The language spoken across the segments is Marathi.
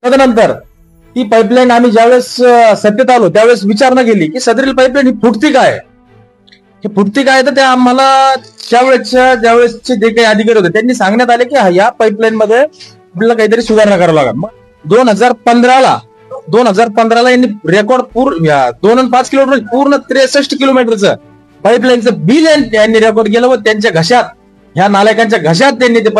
तदनंतर ही पाईपलाईन आम्ही ज्यावेळेस सत्तेत आलो त्यावेळेस विचारणा केली की सदरील पाईपलाईन ही फुटती काय, हे फुटती काय. तर ते आम्हाला ज्यावेळेसचे जे काही अधिकारी होते त्यांनी सांगण्यात आले की या पाईपलाईन मध्ये आपल्याला काहीतरी सुधारणा करावं लागेल. मग 2015ला यांनी रेकॉर्ड 2.5 किलोमीटर पूर्ण 63 किलोमीटरचं पाईपलाईनचं बिल यांनी रेकॉर्ड केलं व त्यांच्या घशात, ह्या नालायकांच्या घशात त्यांनी ते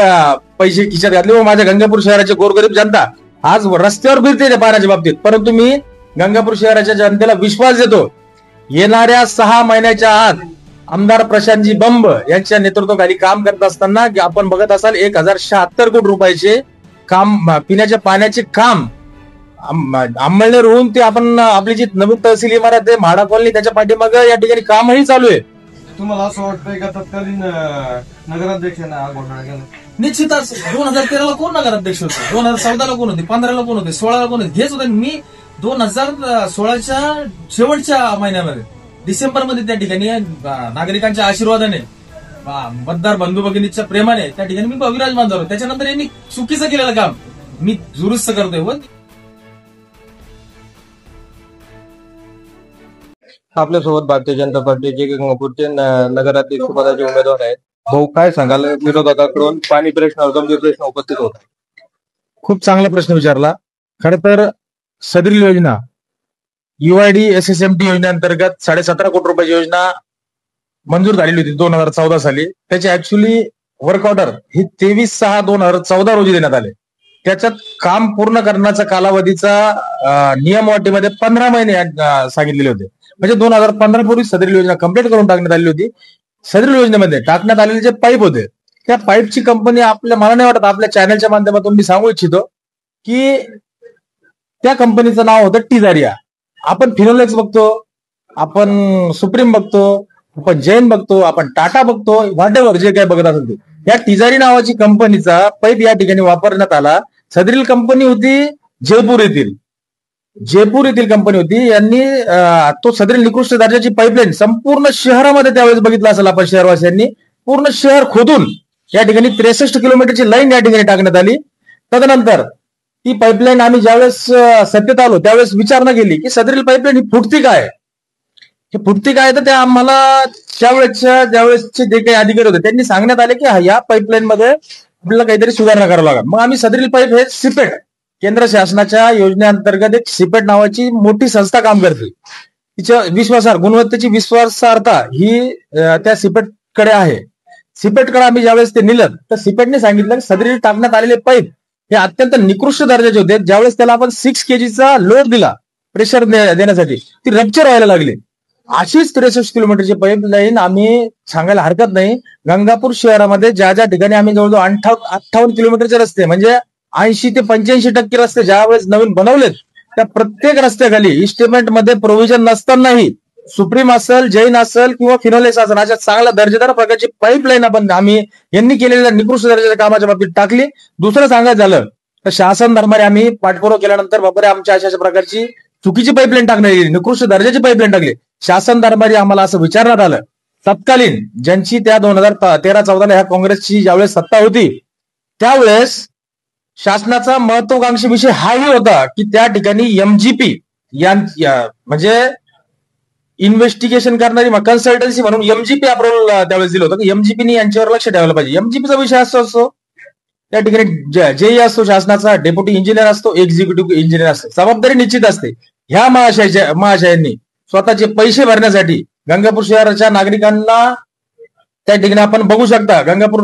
पैसे खिशात घातले व माझ्या गंगापूर शहराचे गोरगरीब जनता आज रस्त्यावर फिरते त्या पाण्याच्या बाबतीत. परंतु मी गंगापूर शहराच्या जनतेला विश्वास देतो, येणाऱ्या 6 महिन्याच्या आत आमदार प्रशांतजी बंब यांच्या नेतृत्वाखाली काम करत असताना आपण बघत असाल 1076 कोटी रुपयाचे काम, पिण्याच्या पाण्याचे काम अंमलनेर होऊन ते आपण आपली जी नवीन तहसील इमारत आहे म्हाडा कॉलनी त्याच्या पाठीमागे या ठिकाणी कामही चालू आहे. तुम्हाला असं वाटतंय का तत्कालीन नगराध्यक्षांना हा घोटाळा केला? निश्चितच 2013ला कोण नगराध्यक्ष होते, 2014ला कोण होते, 15ला कोण होते, 16ला कोण होते, हेच होते. मी 2016च्या शेवटच्या महिन्यामध्ये डिसेंबरमध्ये त्या ठिकाणी नागरिकांच्या आशीर्वादाने, मतदार बंधू भगिनीच्या प्रेमाने त्या ठिकाणी मी विराजमान झालो. त्याच्यानंतर यांनी चुकीचं केलेलं काम मी दुरुस्त करतोय. व आपल्यासोबत भारतीय जनता पार्टीचे गंगापूरचे नगराध्यक्ष पदाचे उमेदवार आहेत. भाऊ, काय सांगाल विरोधकाकडून पाणी प्रश्नावर गंभीर प्रश्न उपस्थित होता? खूप चांगला प्रश्न विचारला. खरं तर सदरील योजना UID SSMT योजनेअंतर्गत 17.5 कोटी रुपयाची योजना मंजूर झालेली होती 2014 साली. त्याची ऍक्च्युली वर्क ऑर्डर ही 23/6/2014 रोजी देण्यात आले. त्याच्यात काम पूर्ण करण्याचा कालावधीचा नियमवाटीमध्ये 15 महिने सांगितलेले होते. म्हणजे 2015 पूर्वी सदरील योजना कंप्लीट करून टाकण्यात आलेली होती. सदरील योजनेमध्ये टाकण्यात आलेले जे पाईप होते त्या पाईपची कंपनी, मला नाही वाटत आपल्या चॅनलच्या माध्यमातून मी सांगू इच्छितो की त्या कंपनीचं नाव होतं टिजारिया. आपण फिनोलेक्स बघतो, आपण सुप्रीम बघतो, आपण जैन बघतो, आपण टाटा बघतो, व्हॉटेवर जे काही बघत असेल ते, या टिजारी नावाची कंपनीचा पाईप या ठिकाणी वापरण्यात आला. सदरील कंपनी होती जयपूर येथील कंपनी होती. यांनी तो सदरील निकृष्ट दर्जाची पाईपलाईन संपूर्ण शहरामध्ये त्यावेळेस बघितलं असेल आपण शहरवासियांनी, पूर्ण शहर खोदून या ठिकाणी 63 किलोमीटरची लाईन या ठिकाणी टाकण्यात आली. तदनंतर ती पाईपलाईन आम्ही ज्यावेळेस सत्तेत आलो त्यावेळेस विचारणा केली की सदरील पाईपलाईन ही फुटती काय, हे फुटती काय. तर ते आम्हाला ज्यावेळेसचे जे काही अधिकारी होते त्यांनी सांगण्यात आले की या पाईपलाईन मध्ये आपल्याला काहीतरी सुधारणा करावं लागेल. मग आम्ही सदरील पाईप हे सिपेट, केंद्र शासनाच्या योजनेअंतर्गत एक सिपेट नावाची मोठी संस्था काम करते. तिच्या गुणवत्तेची विश्वासार्हता ही त्या सिपेटकडे आहे. सिपेटकडे आम्ही ज्यावेळेस ते नेलं तर सिपेटने सांगितलं की सदरील टाकण्यात आलेले पाईप हे अत्यंत निकृष्ट दर्जाचे होते. ज्यावेळेस त्याला आपण 6 kgचा लोड दिला प्रेशर देण्यासाठी ती रप्चर व्हायला लागली. अशीच 63 किलोमीटरची पाईपलाईन आम्ही सांगायला हरकत नाही गंगापूर शहरामध्ये ज्या ठिकाणी आम्ही जवळजवळ 58 किलोमीटरचे रस्ते, म्हणजे 80 ते 85% रस्ते ज्यावेळेस नवीन बनवलेत त्या प्रत्येक रस्त्याखाली इस्टिमेटमध्ये प्रोव्हिजन नसतानाही सुप्रीम असेल, जैन असेल किंवा फिनोलेक्स असेल अशा चांगल्या दर्जेदार प्रकारची पाईपलाईन आपण यांनी केलेल्या निकृष्ट दर्जाच्या कामाच्या बाबतीत टाकली. दुसरं सांगायचं झालं तर शासन दरबारी आम्ही पाठपुरावा केल्यानंतर बाबा आमच्या अशा प्रकारची चुकीची पाईपलाईन टाकण्यात गेली, निकृष्ट दर्जाची पाईपलाईन टाकली. शासन दरबारी आम्हाला असं विचारण्यात आलं, तत्कालीन ज्यांची त्या 2013-14ला ह्या काँग्रेसची ज्यावेळेस सत्ता होती त्यावेळेस शासनाचा महत्वाकांक्षी विषय हाही होता की त्या ठिकाणी MGP म्हणजे इन्व्हेस्टिगेशन करणारी कन्सल्टन्सी म्हणून MGP अप्रुव्हल त्यावेळेस दिलं होतं की MGPनी यांच्यावर लक्ष ठेवायला पाहिजे. MGPचा विषय असतो त्या ठिकाणी जेई असतो शासनाचा, डेप्युटी इंजिनियर असतो, एक्झिक्युटिव्ह इंजिनियर असतो, जबाबदारी निश्चित असते. ह्या महाशयांनी स्वतःचे पैसे भरण्यासाठी गंगापूर शहराच्या नागरिकांना त्या ठिकाणी आपण बघू शकता गंगापूर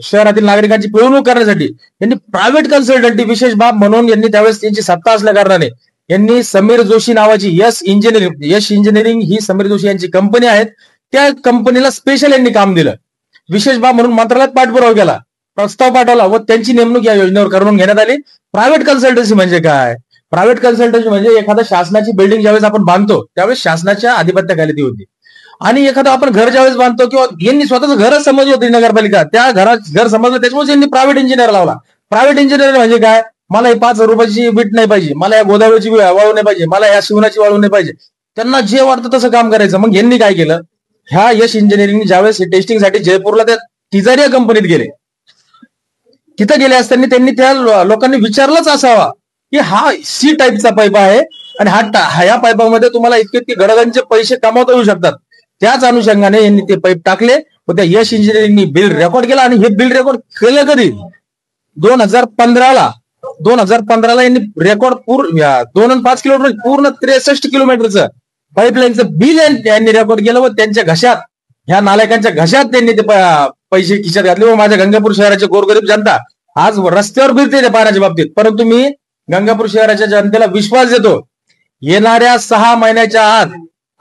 शहरातील नागरिकांची पिळवणूक करण्यासाठी यांनी प्रायव्हेट कन्सल्टंटी विशेष बाब म्हणून यांनी त्यावेळेस त्यांची सत्ता असल्या कारणाने यांनी समीर जोशी नावाची यश इंजिनिअरिंग ही समीर जोशी यांची कंपनी आहेत, त्या कंपनीला स्पेशल यांनी काम दिलं. विशेष बाब म्हणून मंत्रालयात पाठपुरावा केला, प्रस्ताव पाठवला व त्यांची नेमणूक या योजनेवर करून घेण्यात आली. प्रायव्हेट कन्सल्टन्सी म्हणजे काय? प्रायव्हेट कन्सल्टन्सी म्हणजे एखादा शासनाची बिल्डिंग ज्यावेळेस आपण बांधतो त्यावेळेस शासनाच्या आधिपत्याखाली ती होती. आणि एखादं आपण घर ज्यावेळेस बांधतो किंवा यांनी स्वतःच घरच समजलं होती नगरपालिका, त्या घर समजलं त्याच्यामुळे यांनी प्रायव्हेट इंजिनियर लावला. प्रायव्हेट इंजिनियर म्हणजे काय? मला हे 5 रुपयाची वीट नाही पाहिजे, मला या गोदावरीची वाळू नाही पाहिजे, मला या शिवनाची वाळू नाही पाहिजे, त्यांना जे वाटतं तसं काम करायचं. मग यांनी काय केलं, ह्या यश इंजिनिअरिंग ज्यावेळेस टेस्टिंगसाठी जयपूरला त्या तिजारिया कंपनीत गेले, तिथं गेले असताना त्यांनी त्या लोकांनी विचारलंच असावा की हा सी टाईपचा पाईप आहे आणि ह्या पाईपामध्ये तुम्हाला इतके इतके गडगंचे पैसे कमावता येऊ शकतात. त्याच अनुषंगाने यांनी ते पाईप टाकले व त्या यश इंजिनिअरिंगनी बिल रेकॉर्ड केला. आणि हे बिल रेकॉर्ड केलं कधी? 2015ला यांनी रेकॉर्ड 2 आणि 5 किलोमीटर पूर्ण 63 किलोमीटरचं पाईपलाईनचं बिल यांनी रेकॉर्ड केलं व त्यांच्या घशात, ह्या नालायकांच्या घशात त्यांनी ते पैसे खिशात घातले. व माझ्या गंगापूर शहराचे गोरगरीब जनता आज रस्त्यावर फिरते त्या पाण्याच्या बाबतीत. परंतु मी गंगापूर शहराच्या जनतेला विश्वास देतो, येणाऱ्या 6 महिन्याच्या आत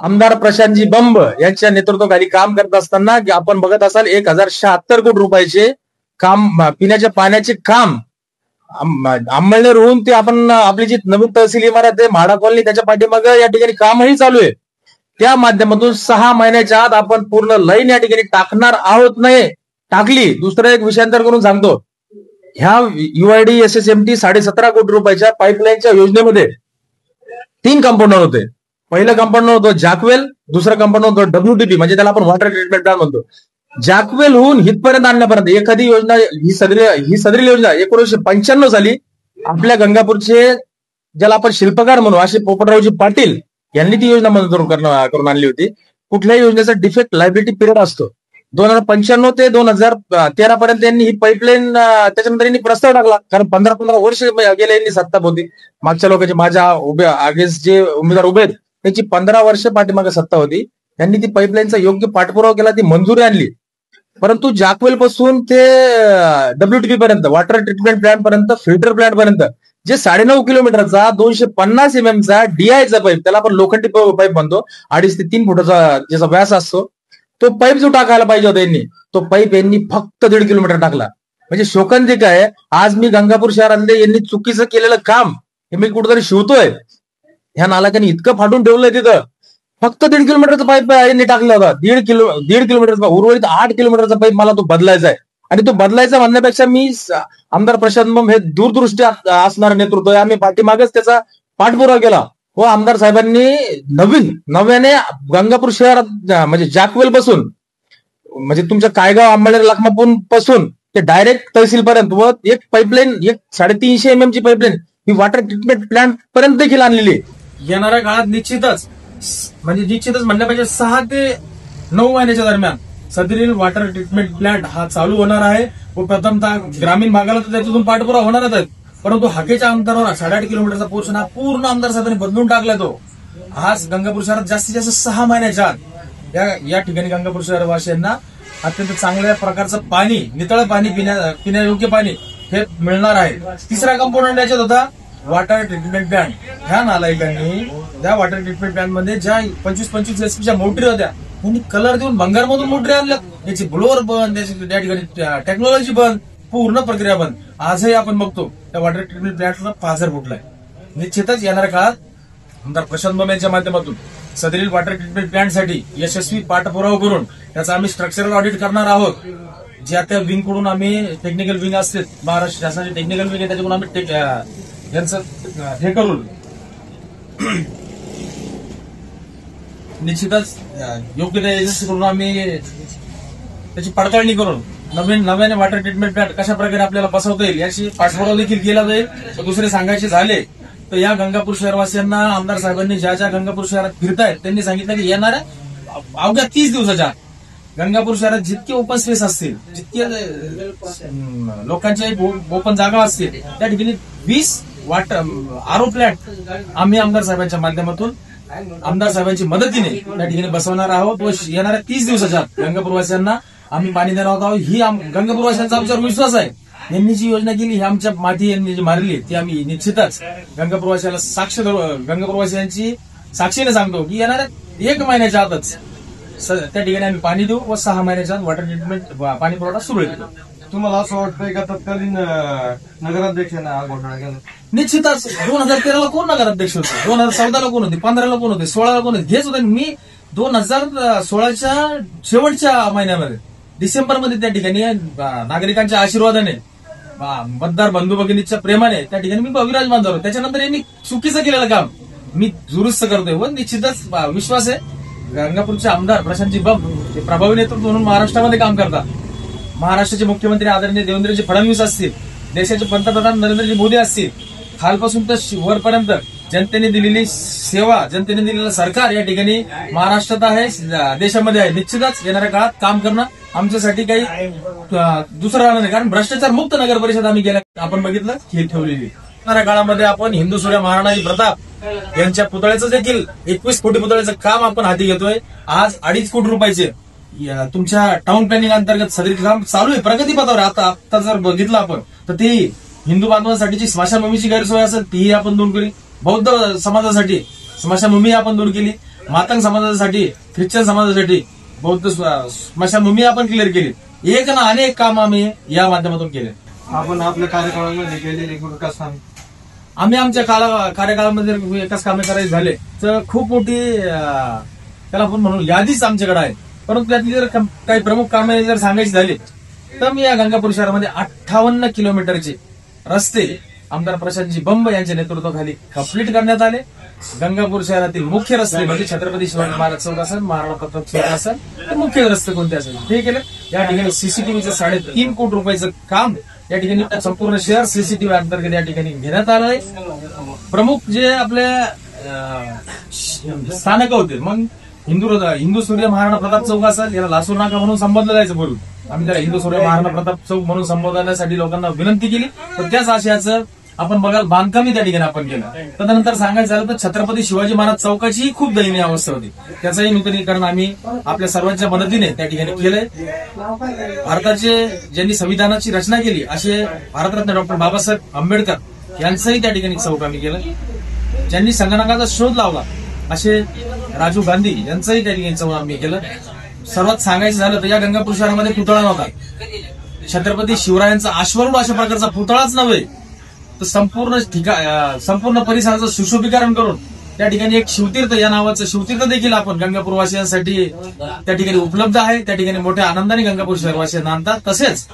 आमदार प्रशांतजी बंब यांच्या नेतृत्वाखाली काम करत असताना आपण बघत असाल 1076 कोटी रुपयाचे काम, पिण्याच्या पाण्याचे काम अंमळनेरहून ते आपण आपली जी नवीन तहसील इमारत आहे म्हाडा कॉलनी त्याच्या पाठीमागे या ठिकाणी कामही चालू आहे. त्या माध्यमातून 6 महिन्याच्या आत आपण पूर्ण लाईन या ठिकाणी टाकणार आहोत. नाही टाकली. दुसरं एक विषयांतर करून सांगतो, ह्या UID SSMT 17.5 कोटी रुपयाच्या पाईपलाईनच्या योजनेमध्ये 3 कंपाऊंडर होते. पहिलं कंपाऊंडर होतं जॅकवेल, दुसरं कंपाऊंडर होतं WTP म्हणजे त्याला आपण वॉटर ट्रीटमेंट प्लांट म्हणतो. जॅकवेल होऊन हितपर्यंत आणण्यापर्यंत एखादी योजना, ही सदरील योजना 1995 साली आपल्या गंगापूरचे, ज्याला आपण शिल्पकार म्हणू असे पोपटरावजी पाटील यांनी ती योजना मंजूर करून आणली होती. कुठल्याही योजनेचा डिफेक्ट लायबिलिटी पिरियड असतो. 2095 ते 2013 पर्यंत यांनी ही पाईपलाईन, त्याच्यानंतर यांनी प्रस्ताव टाकला. कारण 15 वर्ष गेले यांनी सत्ता होती. मागच्या लोकांची, माझ्या आगेस जे उमेदवार उभे आहेत त्याची 15 वर्ष पाठीमागे सत्ता होती. त्यांनी ती पाईपलाईनचा योग्य पाठपुरावा केला, ती मंजुरी आणली. परंतु जॅकवेल पासून ते WTP पर्यंत, वॉटर ट्रीटमेंट प्लांट पर्यंत, फिल्टर प्लांट पर्यंत जे 9.5 किलोमीटरचा 250 mm DIचा पाईप, त्याला आपण लोखंडी पाईप म्हणतो, 2.5 ते 3 फुटाचा ज्याचा व्यास असतो, तो पाईप जो टाकायला पाहिजे होता यांनी, तो पाईप यांनी फक्त 1.5 किलोमीटर टाकला. म्हणजे शोकांतिक आहे. आज मी गंगापूर शहरातले यांनी चुकीचं केलेलं काम हे मी कुठेतरी शिवतोय. ह्या नालाकांनी इतकं फाटून ठेवलंय तिथं. फक्त 1.5 किलोमीटरचा पाईप यांनी टाकला होता. 1.5 किलोमीटरचा, उर्वरित 8 किलोमीटरचा पाईप मला तो बदलायचा आहे. आणि तो बदलायचा म्हणण्यापेक्षा मी आमदार प्रशांत बंब हे दूरदृष्टी असणारं नेतृत्व आहे, आम्ही पाठीमागच त्याचा पाठपुरावा केला. व आमदार साहेबांनी नव्याने गंगापूर शहरात म्हणजे जॅकवेल पासून, म्हणजे तुमच्या कायगाव अंबळनेर लखमापूर पासून ते डायरेक्ट तहसील पर्यंत व एक पाईपलाईन, 350 mm ची पाईपलाईन ही वॉटर ट्रीटमेंट प्लांट पर्यंत देखील आणलेली आहे. येणाऱ्या काळात निश्चितच म्हणण्यापेक्षा 6 ते 9 महिन्याच्या दरम्यान सदरील वॉटर ट्रीटमेंट प्लांट हा चालू होणार आहे. व प्रथमतः ग्रामीण भागाला तर त्याच्यातून पाठपुरावा होणारच आहे. परंतु हाकेच्या अंतरावर 8.5 किलोमीटरचा पोर्शन हा पूर्ण आमदार साहेबांनी बदलून टाकला. तो आज गंगापूर शहरात जास्तीत जास्त 6 महिन्याच्या आत या ठिकाणी गंगापूर शहरवासियांना अत्यंत चांगल्या प्रकारचं पाणी, नितळ पाणी, पिण्यायोग्य पाणी हे मिळणार आहे. तिसरा कंपोनंट याच्यात होता वॉटर ट्रीटमेंट प्लांट. ह्या नालायकांनी त्या वॉटर ट्रीटमेंट प्लांट मध्ये ज्या 25 HP मोटरी होत्या त्यांनी कलर देऊन भंगारमधून मोटरी आणल्या. याची ब्लोअर बंद, त्या ठिकाणी टेक्नॉलॉजी बंद, पूर्ण प्रक्रिया बंद. आजही आपण बघतो त्या वॉटर ट्रीटमेंट प्लांटला पाझर फुटलाय. निश्चितच येणाऱ्या काळात आमदार प्रशांत बंब यांच्या माध्यमातून सदरील वॉटर ट्रीटमेंट प्लांटसाठी यशस्वी पाठपुरावा करून त्याचा आम्ही स्ट्रक्चरल ऑडिट करणार आहोत. ज्या त्या विंग कडून आम्ही, टेक्निकल विंग असते, महाराष्ट्र शासनाची टेक्निकल विंग आहे, त्याच्याकडून आम्ही यांचं हे करून निश्चितच योग्य त्या एजन्सीकडून आम्ही त्याची पडताळणी करून नव्याने वॉटर ट्रीटमेंट प्लांट कशा प्रकारे आपल्याला बसवता येईल याची पाठपुरावा देखील केला जाईल. तर दुसरे सांगायचे झाले तर या गंगापूर शहरवासियांना आमदार साहेबांनी ज्या गंगापूर शहरात फिरतायत त्यांनी सांगितलं की येणाऱ्या अवघ्या 30 दिवसाच्या गंगापूर शहरात जितके ओपन स्पेस असतील, जितके लोकांच्या ओपन जागा असतील, त्या ठिकाणी 20 वॉटर RO प्लांट आम्ही आमदार साहेबांच्या माध्यमातून, आमदार साहेबांची मदतीने त्या ठिकाणी बसवणार आहोत. व येणाऱ्या 30 दिवसाच्या गंगापूरवासियांना आम्ही पाणी देणार आहोत. ही गंगापूरवासियांचा आमच्यावर विश्वास आहे. यांनी जी योजना केली, ही आमच्या माती यांनी जी मारली, ती आम्ही निश्चितच गंगापूरवासियांची साक्षीने सांगतो की येणाऱ्या 1 महिन्याच्या आतच त्या ठिकाणी आम्ही पाणी देऊ व 6 महिन्याच्या आत वॉटर ट्रीटमेंट पाणी पुरवठा सुरू होईल. तुम्हाला असं वाटतंय का तत्कालीन नगराध्यक्षांना हा घोटाळा केला? निश्चितच 2013ला कोण नगराध्यक्ष होते, 2014ला कोण होते, 15ला कोण होते, 16ला कोण होते, हेच होते. मी 2016च्या शेवटच्या महिन्यामध्ये डिसेंबरमध्ये त्या ठिकाणी नागरिकांच्या आशीर्वादाने, मतदार बंधू भगिनीच्या प्रेमाने त्या ठिकाणी मी विराजमान झालो. त्याच्यानंतर यांनी चुकीचं केलेलं काम मी दुरुस्त करतोय व निश्चितच विश्वास आहे गंगापूरचे आमदार प्रशांतजी बंब हे प्रभावी नेतृत्व म्हणून महाराष्ट्रामध्ये काम करतात. महाराष्ट्राचे मुख्यमंत्री आदरणीय देवेंद्रजी फडणवीस असतील, देशाचे पंतप्रधान नरेंद्रजी मोदी असतील, खालपासून तर वरपर्यंत जनतेने दिलेली सेवा, जनतेने दिलेलं सरकार या ठिकाणी महाराष्ट्रात आहे, देशामध्ये आहे. निश्चितच येणाऱ्या काळात काम करणं आमच्यासाठी काही दुसरं राहणार नाही, कारण भ्रष्टाचार मुक्त नगर परिषद आम्ही गेल्या आपण बघितलं ही ठेवलेली. येणाऱ्या काळामध्ये आपण हिंदू सूर्य महाराणाजी प्रताप यांच्या पुतळ्याचं देखील 21 कोटी पुतळ्याचं काम आपण हाती घेतोय. आज 2.5 कोटी रुपयाचे तुमच्या टाउन प्लॅनिंग अंतर्गत सदरी काम चालू आहे, प्रगतीपथावर. आता जर बघितलं आपण तर ती हिंदू बांधवांसाठीची स्मशानभूमीची गैरसोय असेल तीही आपण दूर केली, बौद्ध समाजासाठी स्मशानभूमी आपण दूर केली, मातंग समाजासाठी, ख्रिश्चन समाजासाठी बौद्ध स्मशानभूमी आपण क्लिअर केली. एक ना अनेक काम आम्ही या माध्यमातून केले. आपण आपल्या कार्यकाळामध्ये केलेले विकास काम आम्ही आमच्या कार्यकाळामध्ये विकास कामे करायचे झाले तर खूप मोठी त्याला आपण म्हणून यादीच आमच्याकडे आहे. परंतु त्यातली जर काही प्रमुख कामे जर सांगायची झाली तर मी या गंगापूर शहरामध्ये 58 किलोमीटरचे रस्ते आमदार प्रशांतजी बंब यांच्या नेतृत्वाखाली कंप्लीट करण्यात आले. गंगापूर शहरातील मुख्य रस्ते म्हणजे छत्रपती शिवाजी महाराज चौक असेल, महाराणा प्रताप चौक असेल, तर मुख्य रस्ते कोणते असेल हे केलं. या ठिकाणी सीसीटीव्हीचं 3.5 कोटी रुपयाचं काम या ठिकाणी संपूर्ण शहर सीसीटीव्ही अंतर्गत या ठिकाणी घेण्यात आलं आहे. प्रमुख जे आपल्या स्थानक होते, मग हिंदू सूर्य महाराणा प्रताप चौक असेल, याला लासूर नाका म्हणून संबोधलं जायचं. बोलून आम्ही त्याला हिंदू सूर्य महाराणा प्रताप चौक म्हणून संबोधण्यासाठी लोकांना विनंती केली, तर त्याच आशयाचं आपण बघाल बांधकामही त्या ठिकाणी आपण केलं. त्यानंतर सांगायचं झालं तर छत्रपती शिवाजी महाराज चौकाचीही खूप दयनीय अवस्था होती, त्याचंही नूतनीकरण आम्ही आपल्या सर्वांच्या मदतीने त्या ठिकाणी केलंय. भारताचे ज्यांनी संविधानाची रचना केली असे भारतरत्न डॉक्टर बाबासाहेब आंबेडकर यांचंही त्या ठिकाणी चौक आम्ही केलं. ज्यांनी संगणकाचा शोध लावला असे राजीव गांधी यांचंही त्या ठिकाणी चौक आम्ही केलं. सर्वात सांगायचं झालं तर या गंगापूर शहरामध्ये पुतळा नव्हता. छत्रपती शिवरायांचा अश्वारूढ अशा प्रकारचा पुतळाच नव्हे तर संपूर्ण परिसराचं सुशोभीकरण करून त्या ठिकाणी एक शिवतीर्थ या नावाचं शिवतीर्थ देखील आपण गंगापूरवासियांसाठी त्या ठिकाणी उपलब्ध आहे. त्या ठिकाणी मोठ्या आनंदाने गंगापूर शहरवासियांना आणतात. तसेच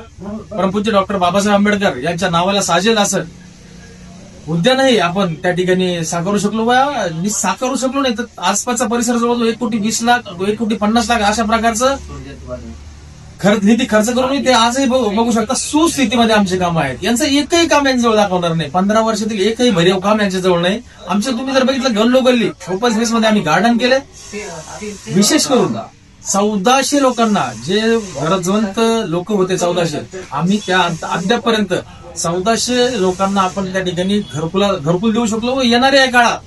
परमपूज्य डॉक्टर बाबासाहेब आंबेडकर यांच्या नावाला साजेल असं उद्यानही आपण त्या ठिकाणी साकारू शकलो नाही तर आसपासचा परिसर जवळ 1,20,00,000 अशा प्रकारचं निधी खर्च करून ते आजही बघू शकता सुस्थितीमध्ये आमचे काम आहेत. यांचं एकही काम यांच्याजवळ दाखवणार नाही. 15 वर्षातील एकही भरीव काम यांच्याजवळ नाही. आमच्या तुम्ही जर बघितलं गल्लोगल्ली ओपन स्पेस मध्ये आम्ही गार्डन केले. विशेष करून 1400 लोकांना जे गरजवंत लोक होते 1400 आम्ही त्या अद्यापपर्यंत 1400 लोकांना आपण त्या ठिकाणी घरकुल देऊ शकलो. व येणाऱ्या काळात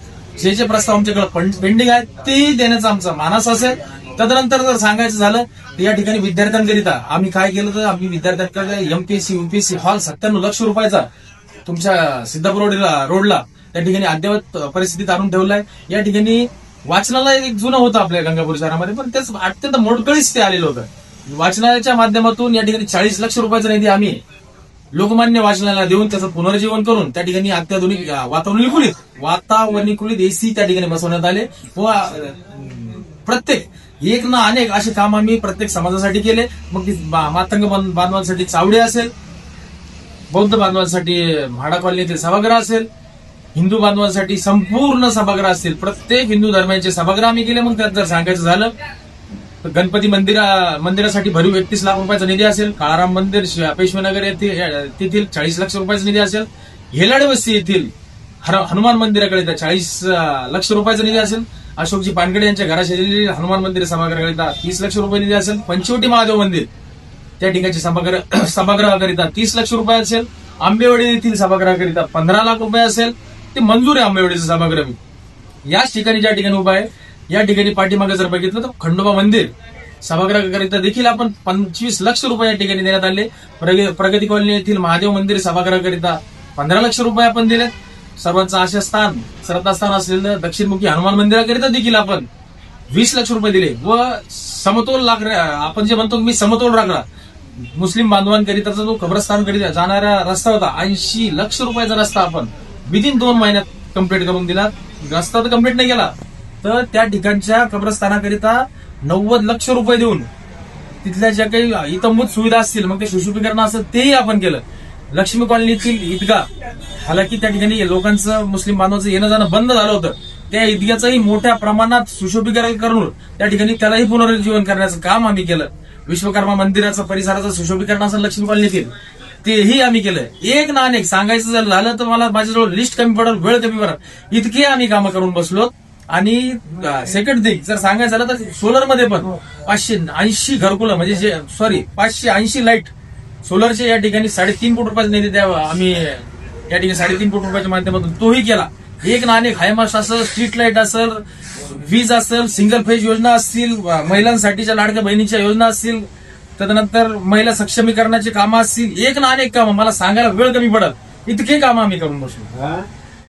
जे प्रस्ताव आमच्याकडे पेंडिंग आहेत ते देण्याचा आमचा मानस असेल. तदनंतर जर सांगायचं झालं तर या ठिकाणी विद्यार्थ्यांकरिता आम्ही काय केलं तर आम्ही विद्यार्थ्यांकडे एमपीएससी यूपीएससी हॉल 97 लाख रुपयाचा तुमच्या सिद्धापूर रोडला त्या ठिकाणी अद्ययावत परिस्थितीत आणून ठेवलाय. या ठिकाणी वाचनालय एक जुनं होतं आपल्या गंगापूर शहरामध्ये, पण त्याच अत्यंत मोडकळीच ते आलेलं होतं. वाचनालयाच्या माध्यमातून या ठिकाणी 40 लाख रुपयाचा निधी आम्ही लोकमान्य वाचनालयाला देऊन त्याचं पुनर्जीवन करून त्या ठिकाणी अत्याधुनिक वातावरणीकृत एसी त्या ठिकाणी बसवण्यात आले. व प्रत्येक एक ना अनेक असे काम आम्ही प्रत्येक समाजासाठी केले. मग मातंग बांधवांसाठी चावडे असेल, बौद्ध बांधवांसाठी म्हाडा कॉलनीतील सभागृह असेल, हिंदू बांधवांसाठी संपूर्ण सभागृह असतील. प्रत्येक हिंदू धर्माचे सभागृह आम्ही केले. मग त्यात जर सांगायचं झालं तर गणपती मंदिरासाठी भरीव 31 लाख रुपयाचा निधी असेल, काळाराम मंदिर पेशवेनगर येथील 40 लाख रुपयाचा निधी असेल, हेलाडे वस्ती येथील हनुमान मंदिराकडे 40 लाख रुपयाचा निधी असेल, अशोकजी पानगडे यांच्या घराशेजारी हनुमान मंदिर सभागृहाकरिता 30 लाख रुपये निधी असेल, पंचवटी महादेव मंदिर त्या ठिकाणचे सभागृहाकरिता 30 लाख रुपये असेल, आंबेवाडी येथील सभागृहाकरिता 15 लाख रुपये असेल. ते मंजूर आहे आंबेवाडीचं सभागृह. याच ठिकाणी ज्या ठिकाणी उभा आहे या ठिकाणी पाठीमागे जर बघितलं तर खंडोबा मंदिर सभागृहाकरिता देखील आपण 25 लाख रुपये या ठिकाणी देण्यात आले. प्रगती कॉलनी येथील महादेव मंदिर सभागृहाकरिता 15 लाख रुपये आपण दिलेत. सर्वांचं आशास्थान श्रद्धास्थान असलेलं दक्षिणमुखी हनुमान मंदिराकरिता देखील आपण 20 लाख रुपये दिले. व समतोल आपण जे म्हणतो मी समतोल राखला मुस्लिम बांधवांकरिताचा जो कब्रस्तानकरिता जाणारा रस्ता होता 80 लाख रुपयाचा रस्ता आपण विदिन 2 महिन्यात कम्प्लीट करून दिला. रस्ता तर कम्प्लीट नाही केला तर त्या ठिकाणच्या कब्रस्तानाकरिता 90 लाख रुपये देऊन तिथल्या ज्या काही इतंभूत सुविधा असतील मग ते सुशोभीकरण असेल तेही आपण केलं. लक्ष्मी कॉलनीतील ईदगाह हालाकी त्या ठिकाणी लोकांचं मुस्लिम बांधवांचं येणं जाणं बंद झालं होतं. त्या ईदगाहचंही मोठ्या प्रमाणात सुशोभीकरण करून त्या ठिकाणी त्यालाही पुनरुज्जीवन करण्याचं काम आम्ही केलं. विश्वकर्मा मंदिराचं परिसराचं सुशोभीकरण असेल लक्ष्मी कॉलनीतील तेही आम्ही केलं. एक ना अनेक सांगायचं जर झालं तर मला माझ्याजवळ लिस्ट कमी पडेल, वेळ कमी पडेल, इतके आम्ही कामं करून बसलो. आणि सेकंड थिंग जर सांगायचं झालं तर सोलरमध्ये पण 580 घरकुलं म्हणजे 580 लाईट सोलरचे या ठिकाणी 3.5 कोटी रुपयाचा निधी द्यावा आम्ही या ठिकाणी 3.5 कोटी रुपयाच्या माध्यमातून तोही केला. एक ना अनेक हायमास्ट असेल, स्ट्रीट लाईट असेल, वीज असेल, सिंगल फेज योजना असतील, महिलांसाठीच्या लाडक्या बहिणीच्या योजना असतील, तदनंतर महिला सक्षमीकरणाची कामं असतील, एक ना अनेक कामं मला सांगायला वेळ कमी पडत इतके कामं आम्ही करून बसलो.